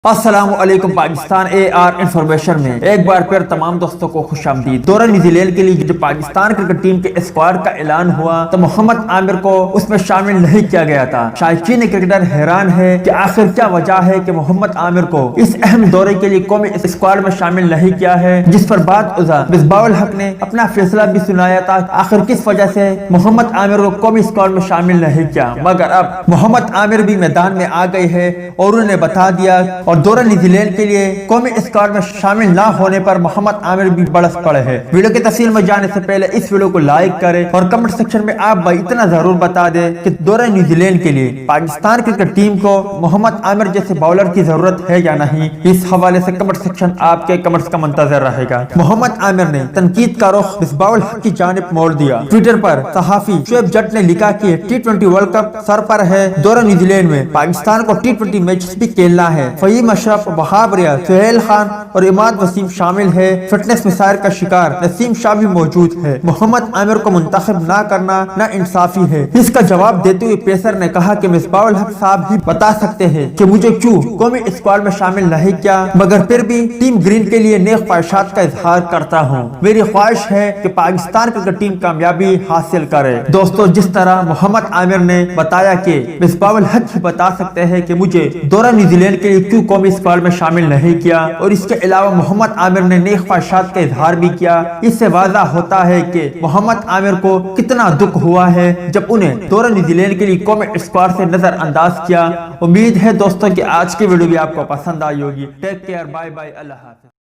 السلام علیکم Pakistan AR information میں ایک بار پھر تمام دوستوں کو خوش آمدید۔ دورہ نیوزی لینڈ کے لیے جب پاکستان کرکٹ ٹیم کے اسکواڈ کا اعلان ہوا تو محمد عامر کو اس میں شامل نہیں کیا گیا تھا۔ شائقین کرکٹر حیران ہے کہ آخر کیا وجہ ہے کہ محمد عامر کو اس اہم دورے کے لیے قومی اسکواڈ میں شامل نہیں کیا ہے، جس پر بعد ازاں مصباح الحق نے اپنا فیصلہ بھی سنایا تھا آخر کس وجہ سے محمد عامر کو قومی اسکواڈ میں شامل نہیں کیا، مگر اب محمد عامر بھی میدان میں آ گئے ہیں اور انہوں نے بتا دیا اور دورہ نیوزی لینڈ کے لیے قومی اسکواڈ میں شامل نہ ہونے پر محمد عامر بھی برس پڑے ہیں۔ ویڈیو کی تفصیل میں جانے سے پہلے اس ویڈیو کو لائک کریں اور کمنٹ سیکشن میں آپ بھائی اتنا ضرور بتا دیں کہ دورہ نیوزی لینڈ کے لیے پاکستان کرکٹ ٹیم کو محمد عامر جیسے باؤلر کی ضرورت ہے یا نہیں۔ اس حوالے سے کمنٹ سیکشن آپ کے کمنٹس کا منتظر رہے گا۔ محمد عامر نے تنقید کا رخ مصباح الحق کی جانب موڑ دیا۔ ٹویٹر پر صحافی شعیب جٹ نے لکھا کہ T20 ورلڈ کپ سر پر ہے، دورہ نیوزی لینڈ میں پاکستان کو T20 میچز بھی کھیلنا ہے۔ فہیم اشرف، وہاب ریاض، سہیل خان اور اماد وسیم شامل ہے۔ فٹنس مسائل کا شکار نسیم شاہ بھی موجود ہے۔ محمد عامر کو منتخب نہ کرنا نا انصافی ہے۔ اس کا جواب دیتے ہوئے پیسر نے کہا کہ مصباح الحق صاحب ہی بتا سکتے ہیں کہ مجھے کیوں قومی اسکواڈ میں شامل نہیں کیا، مگر پھر بھی ٹیم گرین کے لیے نیک خواہشات کا اظہار کرتا ہوں۔ میری خواہش ہے کہ پاکستان کرکٹ ٹیم کامیابی حاصل کرے۔ دوستو، جس طرح محمد عامر نے بتایا کہ مصباح الحق ہی بتا سکتے ہیں کہ مجھے دورہ نیوزی لینڈ کے لیے کیوں قومی اسکواڈ میں شامل نہیں کیا، اور اس کے علاوہ محمد عامر نے نیک خواہشات کا اظہار بھی کیا، اس سے واضح ہوتا ہے کہ محمد عامر کو کتنا دکھ ہوا ہے جب انہیں دورہ نیوزی لینڈ کے لیے قومی اسکواڈ سے نظر انداز کیا۔ امید ہے دوستوں کہ آج کی ویڈیو بھی آپ کو پسند آئی ہوگی۔ ٹیک کیئر، بائے بائے، اللہ حافظ۔